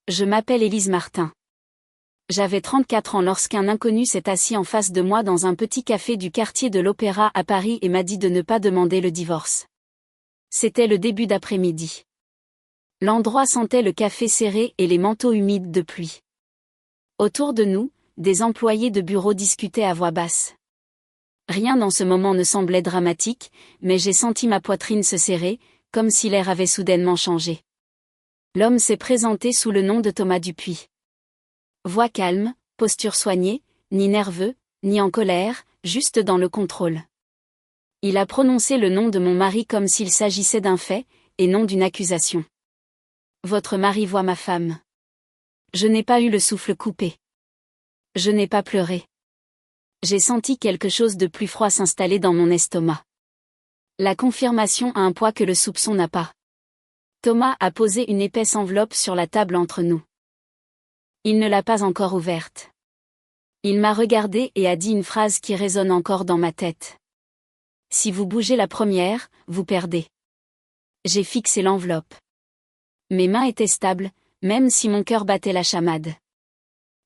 Je m'appelle Élise Martin. J'avais 34 ans lorsqu'un inconnu s'est assis en face de moi dans un petit café du quartier de l'Opéra à Paris et m'a dit de ne pas demander le divorce. C'était le début d'après-midi. L'endroit sentait le café serré et les manteaux humides de pluie. Autour de nous, des employés de bureau discutaient à voix basse. Rien dans ce moment ne semblait dramatique, mais j'ai senti ma poitrine se serrer, comme si l'air avait soudainement changé. L'homme s'est présenté sous le nom de Thomas Dupuis. Voix calme, posture soignée, ni nerveux, ni en colère, juste dans le contrôle. Il a prononcé le nom de mon mari comme s'il s'agissait d'un fait, et non d'une accusation. Votre mari voit ma femme. Je n'ai pas eu le souffle coupé. Je n'ai pas pleuré. J'ai senti quelque chose de plus froid s'installer dans mon estomac. La confirmation a un poids que le soupçon n'a pas. Thomas a posé une épaisse enveloppe sur la table entre nous. Il ne l'a pas encore ouverte. Il m'a regardé et a dit une phrase qui résonne encore dans ma tête. Si vous bougez la première, vous perdez. J'ai fixé l'enveloppe. Mes mains étaient stables, même si mon cœur battait la chamade.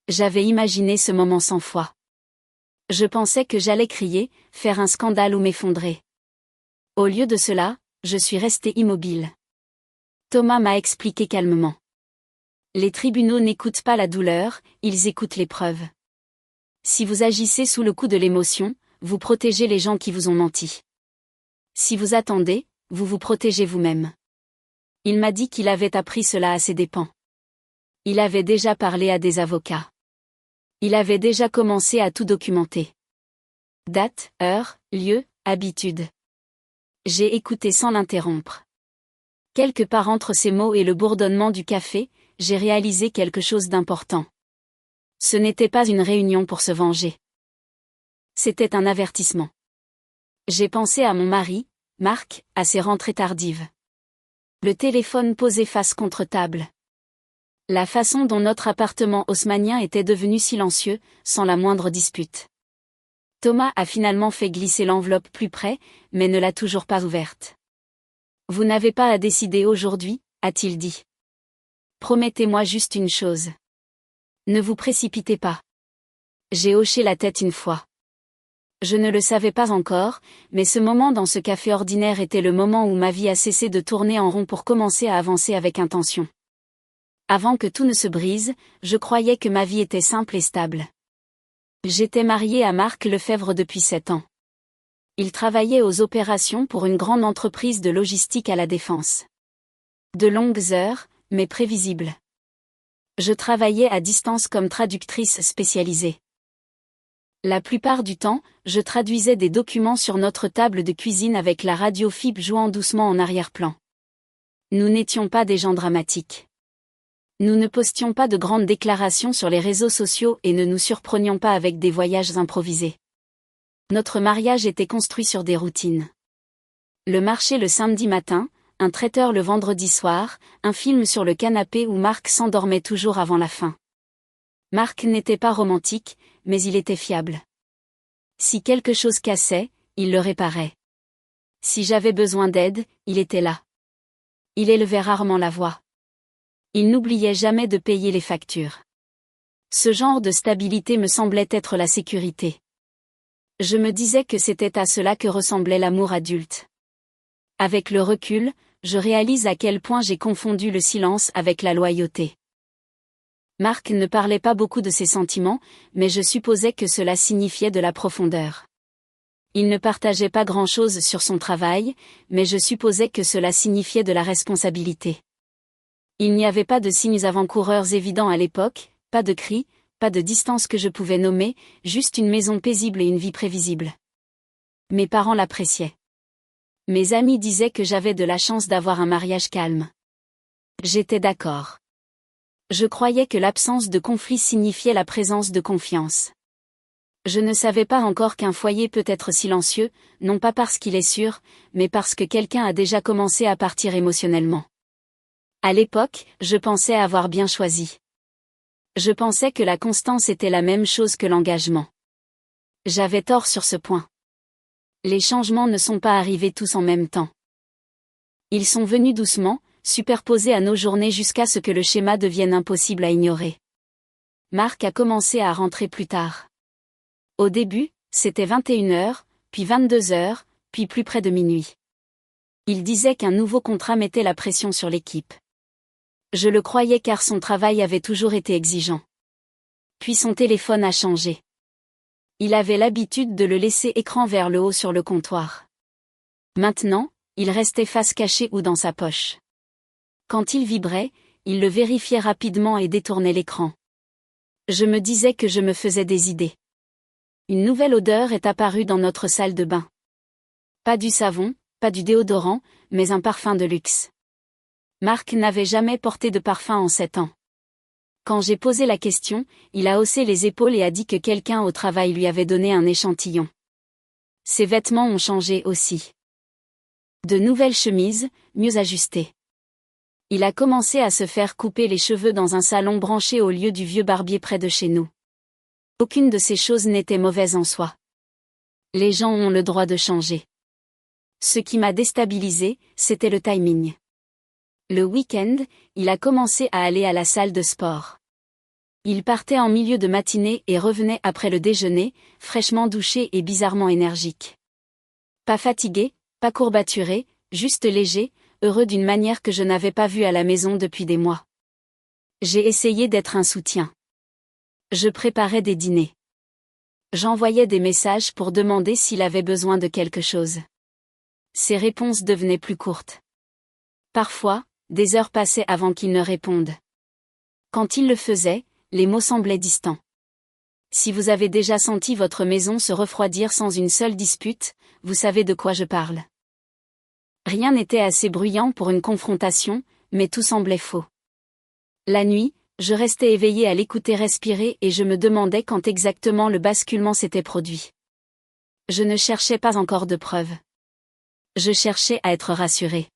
J'avais imaginé ce moment 100 fois. Je pensais que j'allais crier, faire un scandale ou m'effondrer. Au lieu de cela, je suis restée immobile. Thomas m'a expliqué calmement. Les tribunaux n'écoutent pas la douleur, ils écoutent l'épreuve. Si vous agissez sous le coup de l'émotion, vous protégez les gens qui vous ont menti. Si vous attendez, vous vous protégez vous-même. Il m'a dit qu'il avait appris cela à ses dépens. Il avait déjà parlé à des avocats. Il avait déjà commencé à tout documenter. Date, heure, lieu, habitude. J'ai écouté sans l'interrompre. Quelque part entre ces mots et le bourdonnement du café, j'ai réalisé quelque chose d'important. Ce n'était pas une réunion pour se venger. C'était un avertissement. J'ai pensé à mon mari, Marc, à ses rentrées tardives. Le téléphone posé face contre table. La façon dont notre appartement haussmannien était devenu silencieux, sans la moindre dispute. Thomas a finalement fait glisser l'enveloppe plus près, mais ne l'a toujours pas ouverte. Vous n'avez pas à décider aujourd'hui, a-t-il dit. Promettez-moi juste une chose. Ne vous précipitez pas. J'ai hoché la tête une fois. Je ne le savais pas encore, mais ce moment dans ce café ordinaire était le moment où ma vie a cessé de tourner en rond pour commencer à avancer avec intention. Avant que tout ne se brise, je croyais que ma vie était simple et stable. J'étais mariée à Marc Lefebvre depuis 7 ans. Il travaillait aux opérations pour une grande entreprise de logistique à la Défense. De longues heures, mais prévisibles. Je travaillais à distance comme traductrice spécialisée. La plupart du temps, je traduisais des documents sur notre table de cuisine avec la radio fibre jouant doucement en arrière-plan. Nous n'étions pas des gens dramatiques. Nous ne postions pas de grandes déclarations sur les réseaux sociaux et ne nous surprenions pas avec des voyages improvisés. Notre mariage était construit sur des routines. Le marché le samedi matin, un traiteur le vendredi soir, un film sur le canapé où Marc s'endormait toujours avant la fin. Marc n'était pas romantique, mais il était fiable. Si quelque chose cassait, il le réparait. Si j'avais besoin d'aide, il était là. Il élevait rarement la voix. Il n'oubliait jamais de payer les factures. Ce genre de stabilité me semblait être la sécurité. Je me disais que c'était à cela que ressemblait l'amour adulte. Avec le recul, je réalise à quel point j'ai confondu le silence avec la loyauté. Marc ne parlait pas beaucoup de ses sentiments, mais je supposais que cela signifiait de la profondeur. Il ne partageait pas grand-chose sur son travail, mais je supposais que cela signifiait de la responsabilité. Il n'y avait pas de signes avant-coureurs évidents à l'époque, pas de cris, pas de distance que je pouvais nommer, juste une maison paisible et une vie prévisible. Mes parents l'appréciaient. Mes amis disaient que j'avais de la chance d'avoir un mariage calme. J'étais d'accord. Je croyais que l'absence de conflit signifiait la présence de confiance. Je ne savais pas encore qu'un foyer peut être silencieux, non pas parce qu'il est sûr, mais parce que quelqu'un a déjà commencé à partir émotionnellement. À l'époque, je pensais avoir bien choisi. Je pensais que la constance était la même chose que l'engagement. J'avais tort sur ce point. Les changements ne sont pas arrivés tous en même temps. Ils sont venus doucement, superposés à nos journées jusqu'à ce que le schéma devienne impossible à ignorer. Marc a commencé à rentrer plus tard. Au début, c'était 21h, puis 22h, puis plus près de minuit. Il disait qu'un nouveau contrat mettait la pression sur l'équipe. Je le croyais car son travail avait toujours été exigeant. Puis son téléphone a changé. Il avait l'habitude de le laisser écran vers le haut sur le comptoir. Maintenant, il restait face cachée ou dans sa poche. Quand il vibrait, il le vérifiait rapidement et détournait l'écran. Je me disais que je me faisais des idées. Une nouvelle odeur est apparue dans notre salle de bain. Pas du savon, pas du déodorant, mais un parfum de luxe. Marc n'avait jamais porté de parfum en 7 ans. Quand j'ai posé la question, il a haussé les épaules et a dit que quelqu'un au travail lui avait donné un échantillon. Ses vêtements ont changé aussi. De nouvelles chemises, mieux ajustées. Il a commencé à se faire couper les cheveux dans un salon branché au lieu du vieux barbier près de chez nous. Aucune de ces choses n'était mauvaise en soi. Les gens ont le droit de changer. Ce qui m'a déstabilisé, c'était le timing. Le week-end, il a commencé à aller à la salle de sport. Il partait en milieu de matinée et revenait après le déjeuner, fraîchement douché et bizarrement énergique. Pas fatigué, pas courbaturé, juste léger, heureux d'une manière que je n'avais pas vue à la maison depuis des mois. J'ai essayé d'être un soutien. Je préparais des dîners. J'envoyais des messages pour demander s'il avait besoin de quelque chose. Ses réponses devenaient plus courtes. Parfois, des heures passaient avant qu'il ne réponde. Quand il le faisait, les mots semblaient distants. Si vous avez déjà senti votre maison se refroidir sans une seule dispute, vous savez de quoi je parle. Rien n'était assez bruyant pour une confrontation, mais tout semblait faux. La nuit, je restais éveillée à l'écouter respirer et je me demandais quand exactement le basculement s'était produit. Je ne cherchais pas encore de preuves. Je cherchais à être rassurée.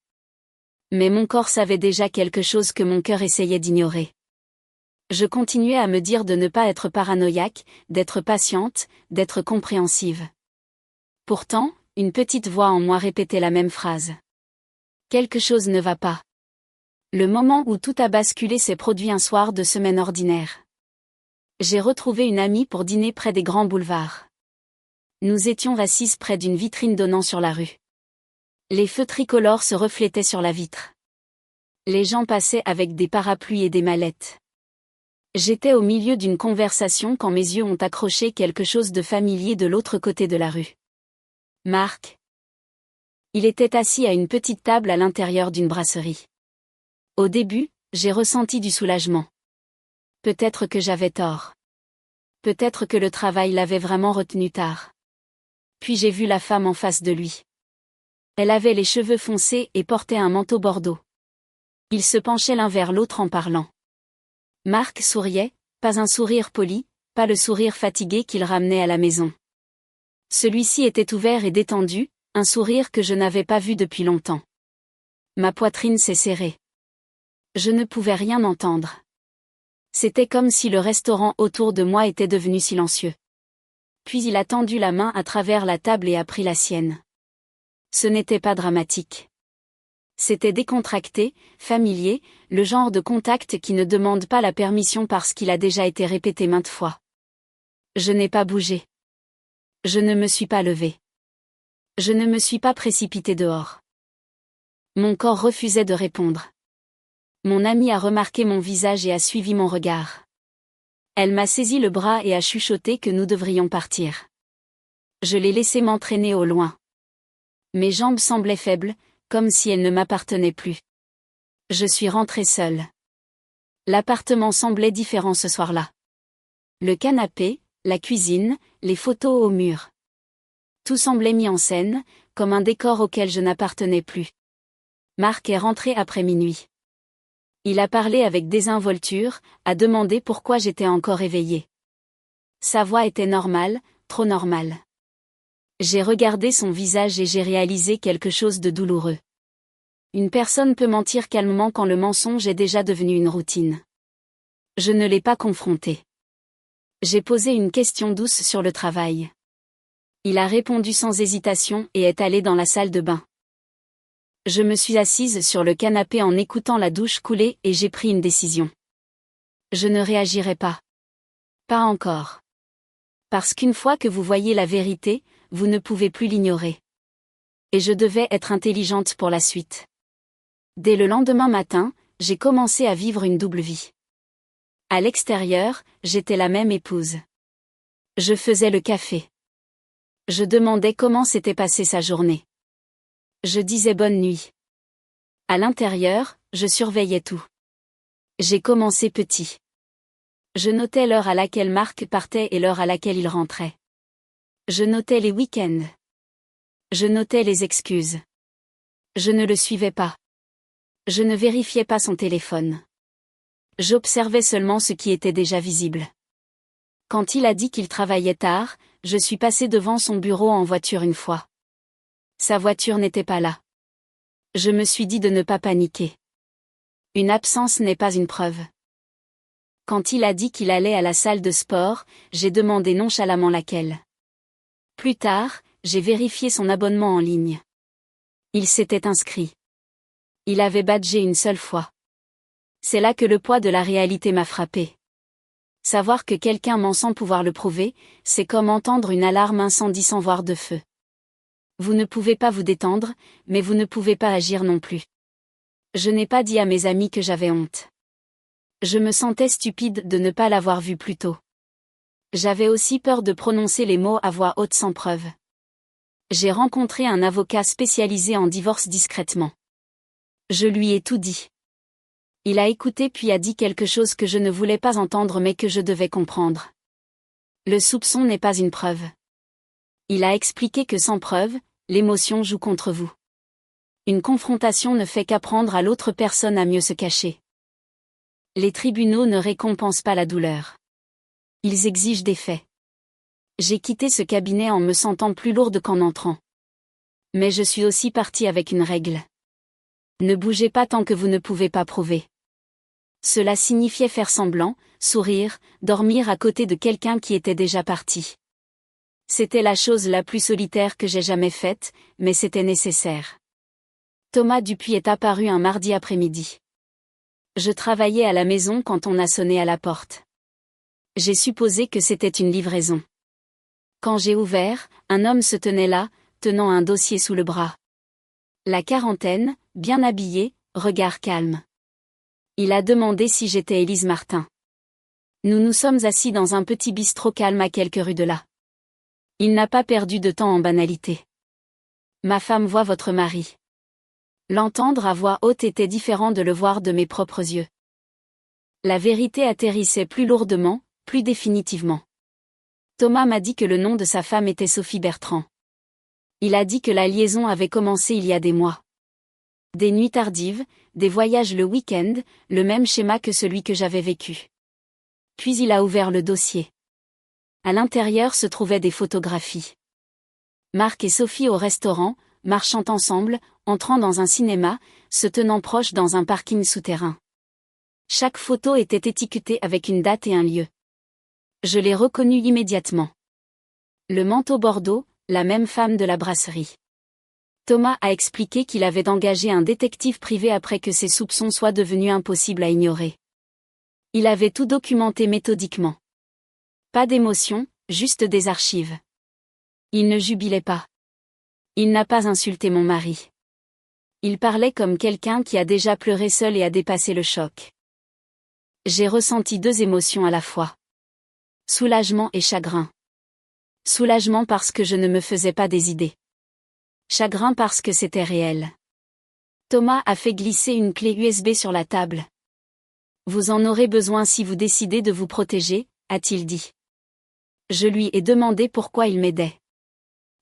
Mais mon corps savait déjà quelque chose que mon cœur essayait d'ignorer. Je continuais à me dire de ne pas être paranoïaque, d'être patiente, d'être compréhensive. Pourtant, une petite voix en moi répétait la même phrase. Quelque chose ne va pas. Le moment où tout a basculé s'est produit un soir de semaine ordinaire. J'ai retrouvé une amie pour dîner près des grands boulevards. Nous étions assises près d'une vitrine donnant sur la rue. Les feux tricolores se reflétaient sur la vitre. Les gens passaient avec des parapluies et des mallettes. J'étais au milieu d'une conversation quand mes yeux ont accroché quelque chose de familier de l'autre côté de la rue. Marc. Il était assis à une petite table à l'intérieur d'une brasserie. Au début, j'ai ressenti du soulagement. Peut-être que j'avais tort. Peut-être que le travail l'avait vraiment retenu tard. Puis j'ai vu la femme en face de lui. Elle avait les cheveux foncés et portait un manteau bordeaux. Ils se penchaient l'un vers l'autre en parlant. Marc souriait, pas un sourire poli, pas le sourire fatigué qu'il ramenait à la maison. Celui-ci était ouvert et détendu, un sourire que je n'avais pas vu depuis longtemps. Ma poitrine s'est serrée. Je ne pouvais rien entendre. C'était comme si le restaurant autour de moi était devenu silencieux. Puis il a tendu la main à travers la table et a pris la sienne. Ce n'était pas dramatique. C'était décontracté, familier, le genre de contact qui ne demande pas la permission parce qu'il a déjà été répété maintes fois. Je n'ai pas bougé. Je ne me suis pas levée. Je ne me suis pas précipitée dehors. Mon corps refusait de répondre. Mon amie a remarqué mon visage et a suivi mon regard. Elle m'a saisi le bras et a chuchoté que nous devrions partir. Je l'ai laissé m'entraîner au loin. Mes jambes semblaient faibles, comme si elles ne m'appartenaient plus. Je suis rentrée seule. L'appartement semblait différent ce soir-là. Le canapé, la cuisine, les photos au mur. Tout semblait mis en scène, comme un décor auquel je n'appartenais plus. Marc est rentré après minuit. Il a parlé avec désinvolture, a demandé pourquoi j'étais encore éveillée. Sa voix était normale, trop normale. J'ai regardé son visage et j'ai réalisé quelque chose de douloureux. Une personne peut mentir calmement quand le mensonge est déjà devenu une routine. Je ne l'ai pas confronté. J'ai posé une question douce sur le travail. Il a répondu sans hésitation et est allé dans la salle de bain. Je me suis assise sur le canapé en écoutant la douche couler et j'ai pris une décision. Je ne réagirai pas. Pas encore. Parce qu'une fois que vous voyez la vérité, vous ne pouvez plus l'ignorer. Et je devais être intelligente pour la suite. Dès le lendemain matin, j'ai commencé à vivre une double vie. À l'extérieur, j'étais la même épouse. Je faisais le café. Je demandais comment s'était passée sa journée. Je disais bonne nuit. À l'intérieur, je surveillais tout. J'ai commencé petit. Je notais l'heure à laquelle Marc partait et l'heure à laquelle il rentrait. Je notais les week-ends. Je notais les excuses. Je ne le suivais pas. Je ne vérifiais pas son téléphone. J'observais seulement ce qui était déjà visible. Quand il a dit qu'il travaillait tard, je suis passée devant son bureau en voiture une fois. Sa voiture n'était pas là. Je me suis dit de ne pas paniquer. Une absence n'est pas une preuve. Quand il a dit qu'il allait à la salle de sport, j'ai demandé nonchalamment laquelle. Plus tard, j'ai vérifié son abonnement en ligne. Il s'était inscrit. Il avait badgé une seule fois. C'est là que le poids de la réalité m'a frappé. Savoir que quelqu'un ment sans pouvoir le prouver, c'est comme entendre une alarme incendie sans voir de feu. Vous ne pouvez pas vous détendre, mais vous ne pouvez pas agir non plus. Je n'ai pas dit à mes amis que j'avais honte. Je me sentais stupide de ne pas l'avoir vu plus tôt. J'avais aussi peur de prononcer les mots à voix haute sans preuve. J'ai rencontré un avocat spécialisé en divorce discrètement. Je lui ai tout dit. Il a écouté puis a dit quelque chose que je ne voulais pas entendre mais que je devais comprendre. Le soupçon n'est pas une preuve. Il a expliqué que sans preuve, l'émotion joue contre vous. Une confrontation ne fait qu'apprendre à l'autre personne à mieux se cacher. Les tribunaux ne récompensent pas la douleur. Ils exigent des faits. J'ai quitté ce cabinet en me sentant plus lourde qu'en entrant. Mais je suis aussi partie avec une règle. Ne bougez pas tant que vous ne pouvez pas prouver. Cela signifiait faire semblant, sourire, dormir à côté de quelqu'un qui était déjà parti. C'était la chose la plus solitaire que j'ai jamais faite, mais c'était nécessaire. Thomas Dupuis est apparu un mardi après-midi. Je travaillais à la maison quand on a sonné à la porte. J'ai supposé que c'était une livraison. Quand j'ai ouvert, un homme se tenait là, tenant un dossier sous le bras. La quarantaine, bien habillé, regard calme. Il a demandé si j'étais Élise Martin. Nous nous sommes assis dans un petit bistrot calme à quelques rues de là. Il n'a pas perdu de temps en banalité. Ma femme voit votre mari. L'entendre à voix haute était différent de le voir de mes propres yeux. La vérité atterrissait plus lourdement, plus définitivement. Thomas m'a dit que le nom de sa femme était Sophie Bertrand. Il a dit que la liaison avait commencé il y a des mois. Des nuits tardives, des voyages le week-end, le même schéma que celui que j'avais vécu. Puis il a ouvert le dossier. À l'intérieur se trouvaient des photographies. Marc et Sophie au restaurant, marchant ensemble, entrant dans un cinéma, se tenant proches dans un parking souterrain. Chaque photo était étiquetée avec une date et un lieu. Je l'ai reconnu immédiatement. Le manteau bordeaux, la même femme de la brasserie. Thomas a expliqué qu'il avait engagé un détective privé après que ses soupçons soient devenus impossibles à ignorer. Il avait tout documenté méthodiquement. Pas d'émotion, juste des archives. Il ne jubilait pas. Il n'a pas insulté mon mari. Il parlait comme quelqu'un qui a déjà pleuré seul et a dépassé le choc. J'ai ressenti deux émotions à la fois. Soulagement et chagrin. Soulagement parce que je ne me faisais pas des idées. Chagrin parce que c'était réel. Thomas a fait glisser une clé USB sur la table. Vous en aurez besoin si vous décidez de vous protéger, a-t-il dit. Je lui ai demandé pourquoi il m'aidait.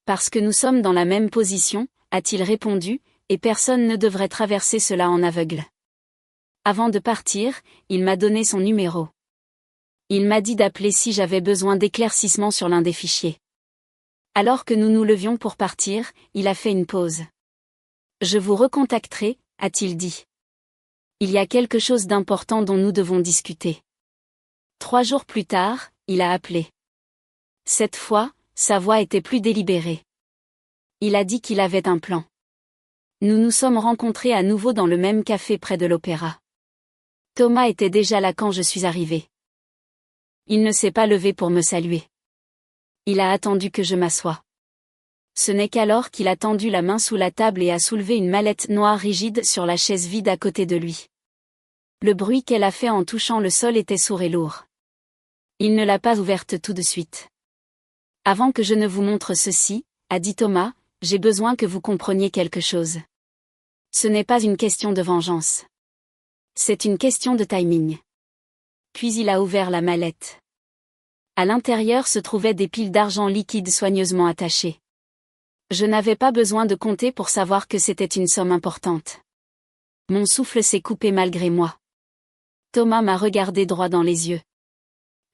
Parce que nous sommes dans la même position, a-t-il répondu, et personne ne devrait traverser cela en aveugle. Avant de partir, il m'a donné son numéro. Il m'a dit d'appeler si j'avais besoin d'éclaircissements sur l'un des fichiers. Alors que nous nous levions pour partir, il a fait une pause. Je vous recontacterai, a-t-il dit. Il y a quelque chose d'important dont nous devons discuter. 3 jours plus tard, il a appelé. Cette fois, sa voix était plus délibérée. Il a dit qu'il avait un plan. Nous nous sommes rencontrés à nouveau dans le même café près de l'opéra. Thomas était déjà là quand je suis arrivée. Il ne s'est pas levé pour me saluer. Il a attendu que je m'assoie. Ce n'est qu'alors qu'il a tendu la main sous la table et a soulevé une mallette noire rigide sur la chaise vide à côté de lui. Le bruit qu'elle a fait en touchant le sol était sourd et lourd. Il ne l'a pas ouverte tout de suite. Avant que je ne vous montre ceci, a dit Thomas, j'ai besoin que vous compreniez quelque chose. Ce n'est pas une question de vengeance. C'est une question de timing. Puis il a ouvert la mallette. À l'intérieur se trouvaient des piles d'argent liquide soigneusement attachées. Je n'avais pas besoin de compter pour savoir que c'était une somme importante. Mon souffle s'est coupé malgré moi. Thomas m'a regardé droit dans les yeux.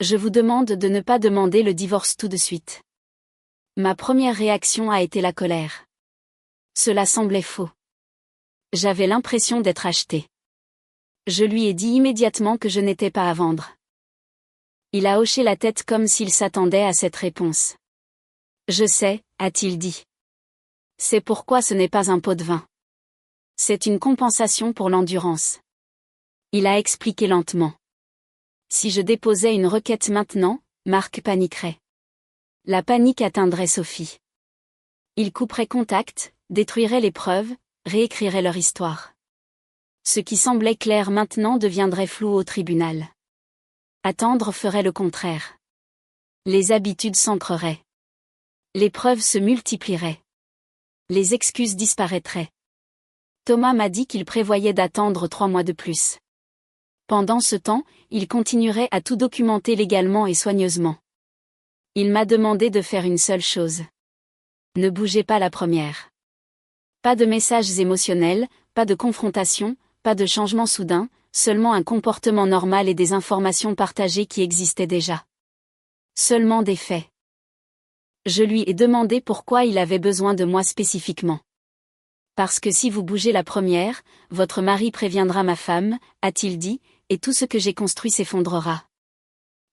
Je vous demande de ne pas demander le divorce tout de suite. Ma première réaction a été la colère. Cela semblait faux. J'avais l'impression d'être achetée. Je lui ai dit immédiatement que je n'étais pas à vendre. Il a hoché la tête comme s'il s'attendait à cette réponse. Je sais, a-t-il dit. C'est pourquoi ce n'est pas un pot de vin. C'est une compensation pour l'endurance. Il a expliqué lentement. Si je déposais une requête maintenant, Marc paniquerait. La panique atteindrait Sophie. Ils couperaient contact, détruiraient les preuves, réécriraient leur histoire. Ce qui semblait clair maintenant deviendrait flou au tribunal. Attendre ferait le contraire. Les habitudes s'ancreraient. Les preuves se multiplieraient. Les excuses disparaîtraient. Thomas m'a dit qu'il prévoyait d'attendre 3 mois de plus. Pendant ce temps, il continuerait à tout documenter légalement et soigneusement. Il m'a demandé de faire une seule chose. Ne bougez pas la première. Pas de messages émotionnels, pas de confrontation, pas de changement soudain, seulement un comportement normal et des informations partagées qui existaient déjà. Seulement des faits. Je lui ai demandé pourquoi il avait besoin de moi spécifiquement. Parce que si vous bougez la première, votre mari préviendra ma femme, a-t-il dit, et tout ce que j'ai construit s'effondrera.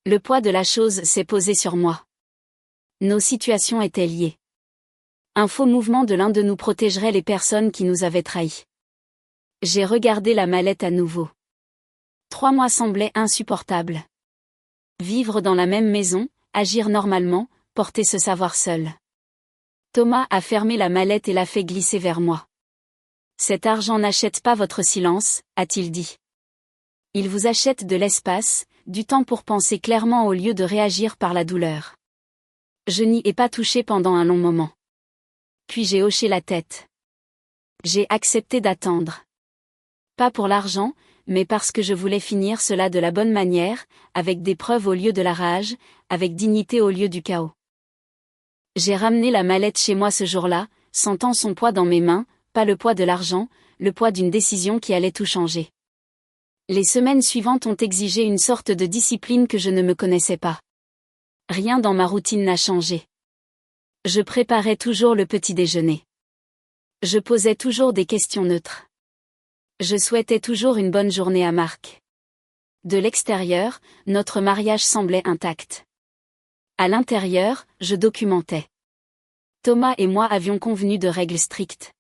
Le poids de la chose s'est posé sur moi. Nos situations étaient liées. Un faux mouvement de l'un de nous protégerait les personnes qui nous avaient trahis. J'ai regardé la mallette à nouveau. 3 mois semblaient insupportables. Vivre dans la même maison, agir normalement, porter ce savoir seul. Thomas a fermé la mallette et l'a fait glisser vers moi. Cet argent n'achète pas votre silence, a-t-il dit. Il vous achète de l'espace, du temps pour penser clairement au lieu de réagir par la douleur. Je n'y ai pas touché pendant un long moment. Puis j'ai hoché la tête. J'ai accepté d'attendre. Pas pour l'argent, mais parce que je voulais finir cela de la bonne manière, avec des preuves au lieu de la rage, avec dignité au lieu du chaos. J'ai ramené la mallette chez moi ce jour-là, sentant son poids dans mes mains, pas le poids de l'argent, le poids d'une décision qui allait tout changer. Les semaines suivantes ont exigé une sorte de discipline que je ne me connaissais pas. Rien dans ma routine n'a changé. Je préparais toujours le petit déjeuner. Je posais toujours des questions neutres. Je souhaitais toujours une bonne journée à Marc. De l'extérieur, notre mariage semblait intact. À l'intérieur, je documentais. Thomas et moi avions convenu de règles strictes.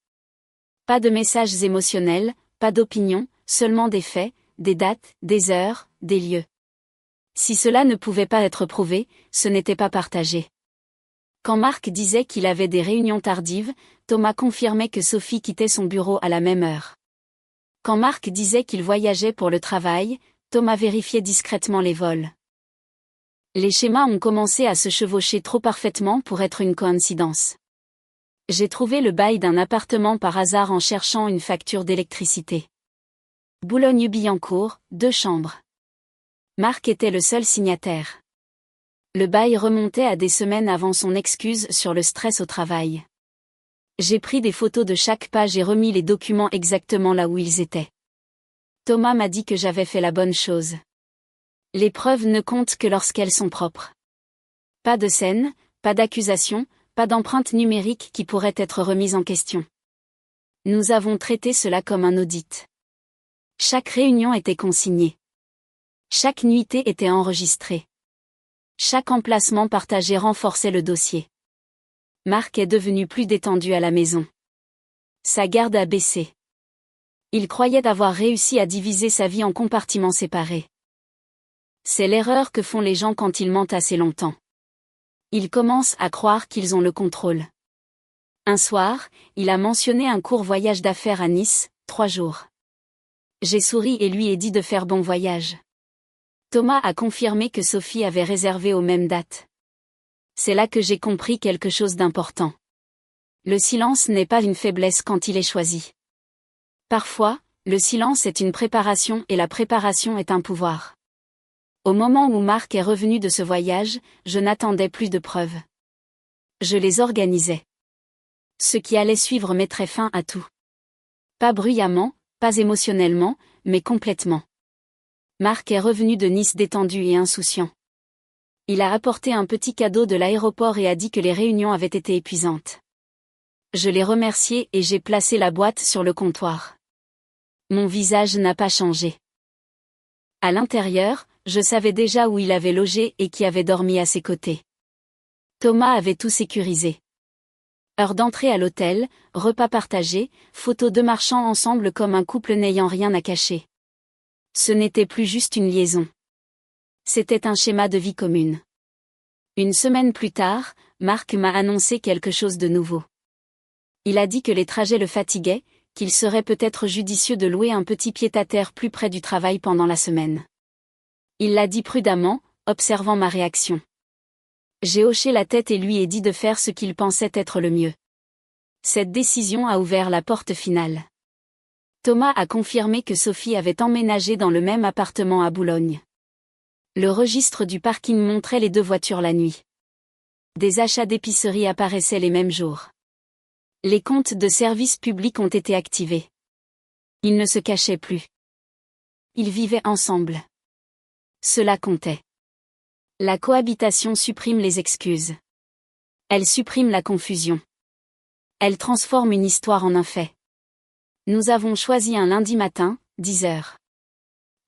Pas de messages émotionnels, pas d'opinions, seulement des faits, des dates, des heures, des lieux. Si cela ne pouvait pas être prouvé, ce n'était pas partagé. Quand Marc disait qu'il avait des réunions tardives, Thomas confirmait que Sophie quittait son bureau à la même heure. Quand Marc disait qu'il voyageait pour le travail, Thomas vérifiait discrètement les vols. Les schémas ont commencé à se chevaucher trop parfaitement pour être une coïncidence. J'ai trouvé le bail d'un appartement par hasard en cherchant une facture d'électricité. Boulogne-Billancourt, 2 chambres. Marc était le seul signataire. Le bail remontait à des semaines avant son excuse sur le stress au travail. J'ai pris des photos de chaque page et remis les documents exactement là où ils étaient. Thomas m'a dit que j'avais fait la bonne chose. Les preuves ne comptent que lorsqu'elles sont propres. Pas de scène, pas d'accusation, pas d'empreinte numérique qui pourrait être remise en question. Nous avons traité cela comme un audit. Chaque réunion était consignée. Chaque nuitée était enregistrée. Chaque emplacement partagé renforçait le dossier. Marc est devenu plus détendu à la maison. Sa garde a baissé. Il croyait avoir réussi à diviser sa vie en compartiments séparés. C'est l'erreur que font les gens quand ils mentent assez longtemps. Ils commencent à croire qu'ils ont le contrôle. Un soir, il a mentionné un court voyage d'affaires à Nice, 3 jours. J'ai souri et lui ai dit de faire bon voyage. Thomas a confirmé que Sophie avait réservé aux mêmes dates. C'est là que j'ai compris quelque chose d'important. Le silence n'est pas une faiblesse quand il est choisi. Parfois, le silence est une préparation et la préparation est un pouvoir. Au moment où Marc est revenu de ce voyage, je n'attendais plus de preuves. Je les organisais. Ce qui allait suivre mettrait fin à tout. Pas bruyamment, pas émotionnellement, mais complètement. Marc est revenu de Nice détendu et insouciant. Il a apporté un petit cadeau de l'aéroport et a dit que les réunions avaient été épuisantes. Je l'ai remercié et j'ai placé la boîte sur le comptoir. Mon visage n'a pas changé. À l'intérieur, je savais déjà où il avait logé et qui avait dormi à ses côtés. Thomas avait tout sécurisé. Heure d'entrée à l'hôtel, repas partagé, photos de marchant ensemble comme un couple n'ayant rien à cacher. Ce n'était plus juste une liaison. C'était un schéma de vie commune. Une semaine plus tard, Marc m'a annoncé quelque chose de nouveau. Il a dit que les trajets le fatiguaient, qu'il serait peut-être judicieux de louer un petit pied-à-terre plus près du travail pendant la semaine. Il l'a dit prudemment, observant ma réaction. J'ai hoché la tête et lui ai dit de faire ce qu'il pensait être le mieux. Cette décision a ouvert la porte finale. Thomas a confirmé que Sophie avait emménagé dans le même appartement à Boulogne. Le registre du parking montrait les 2 voitures la nuit. Des achats d'épicerie apparaissaient les mêmes jours. Les comptes de services publics ont été activés. Ils ne se cachaient plus. Ils vivaient ensemble. Cela comptait. La cohabitation supprime les excuses. Elle supprime la confusion. Elle transforme une histoire en un fait. Nous avons choisi un lundi matin, 10 heures.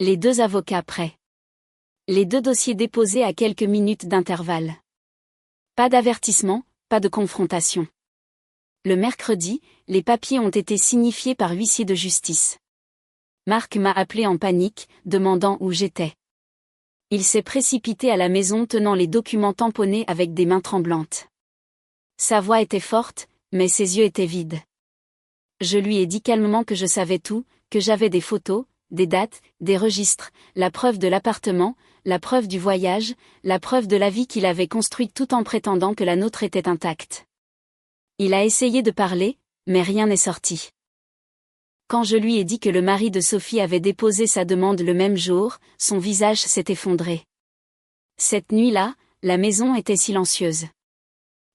Les 2 avocats prêts. Les 2 dossiers déposés à quelques minutes d'intervalle. Pas d'avertissement, pas de confrontation. Le mercredi, les papiers ont été signifiés par huissier de justice. Marc m'a appelé en panique, demandant où j'étais. Il s'est précipité à la maison tenant les documents tamponnés avec des mains tremblantes. Sa voix était forte, mais ses yeux étaient vides. Je lui ai dit calmement que je savais tout, que j'avais des photos, des dates, des registres, la preuve de l'appartement, la preuve du voyage, la preuve de la vie qu'il avait construite tout en prétendant que la nôtre était intacte. Il a essayé de parler, mais rien n'est sorti. Quand je lui ai dit que le mari de Sophie avait déposé sa demande le même jour, son visage s'est effondré. Cette nuit-là, la maison était silencieuse.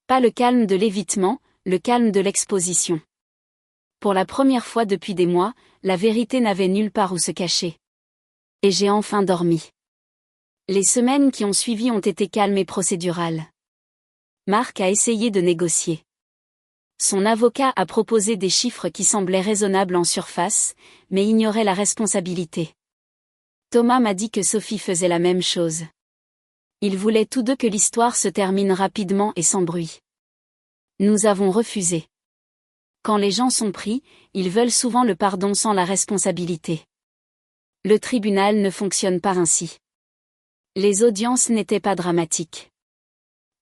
Pas le calme de l'évitement, le calme de l'exposition. Pour la première fois depuis des mois, la vérité n'avait nulle part où se cacher. Et j'ai enfin dormi. Les semaines qui ont suivi ont été calmes et procédurales. Marc a essayé de négocier. Son avocat a proposé des chiffres qui semblaient raisonnables en surface, mais ignoraient la responsabilité. Thomas m'a dit que Sophie faisait la même chose. Ils voulaient tous 2 que l'histoire se termine rapidement et sans bruit. Nous avons refusé. Quand les gens sont pris, ils veulent souvent le pardon sans la responsabilité. Le tribunal ne fonctionne pas ainsi. Les audiences n'étaient pas dramatiques.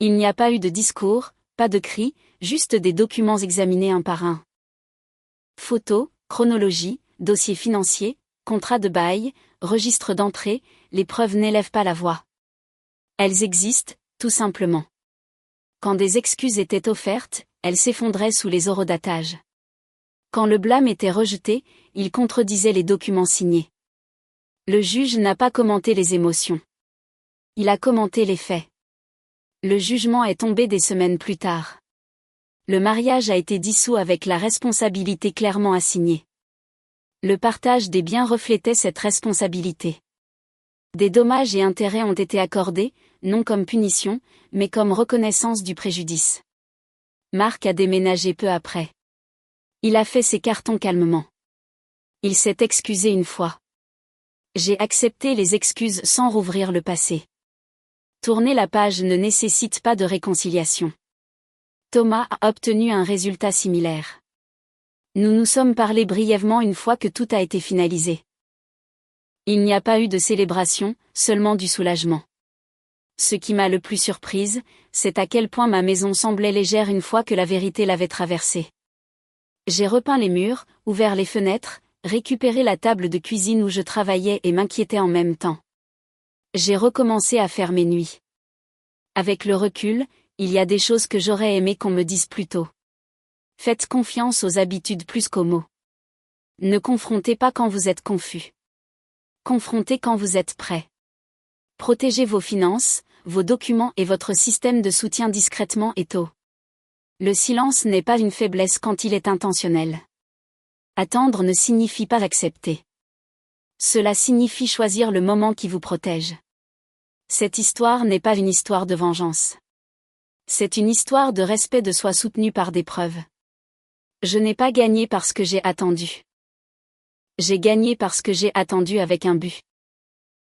Il n'y a pas eu de discours, pas de cris, juste des documents examinés un par un. Photos, chronologie, dossier financier, contrat de bail, registre d'entrée, les preuves n'élèvent pas la voix. Elles existent, tout simplement. Quand des excuses étaient offertes, elles s'effondraient sous les horodatage. Quand le blâme était rejeté, il contredisait les documents signés. Le juge n'a pas commenté les émotions. Il a commenté les faits. Le jugement est tombé des semaines plus tard. Le mariage a été dissous avec la responsabilité clairement assignée. Le partage des biens reflétait cette responsabilité. Des dommages et intérêts ont été accordés, non comme punition, mais comme reconnaissance du préjudice. Marc a déménagé peu après. Il a fait ses cartons calmement. Il s'est excusé une fois. J'ai accepté les excuses sans rouvrir le passé. Tourner la page ne nécessite pas de réconciliation. Thomas a obtenu un résultat similaire. Nous nous sommes parlé brièvement une fois que tout a été finalisé. Il n'y a pas eu de célébration, seulement du soulagement. Ce qui m'a le plus surprise, c'est à quel point ma maison semblait légère une fois que la vérité l'avait traversée. J'ai repeint les murs, ouvert les fenêtres, récupéré la table de cuisine où je travaillais et m'inquiétais en même temps. J'ai recommencé à faire mes nuits. Avec le recul, il y a des choses que j'aurais aimé qu'on me dise plus tôt. Faites confiance aux habitudes plus qu'aux mots. Ne confrontez pas quand vous êtes confus. Confrontez quand vous êtes prêt. Protégez vos finances, vos documents et votre système de soutien discrètement et tôt. Le silence n'est pas une faiblesse quand il est intentionnel. Attendre ne signifie pas accepter. Cela signifie choisir le moment qui vous protège. Cette histoire n'est pas une histoire de vengeance. C'est une histoire de respect de soi soutenue par des preuves. Je n'ai pas gagné parce que j'ai attendu. J'ai gagné parce que j'ai attendu avec un but.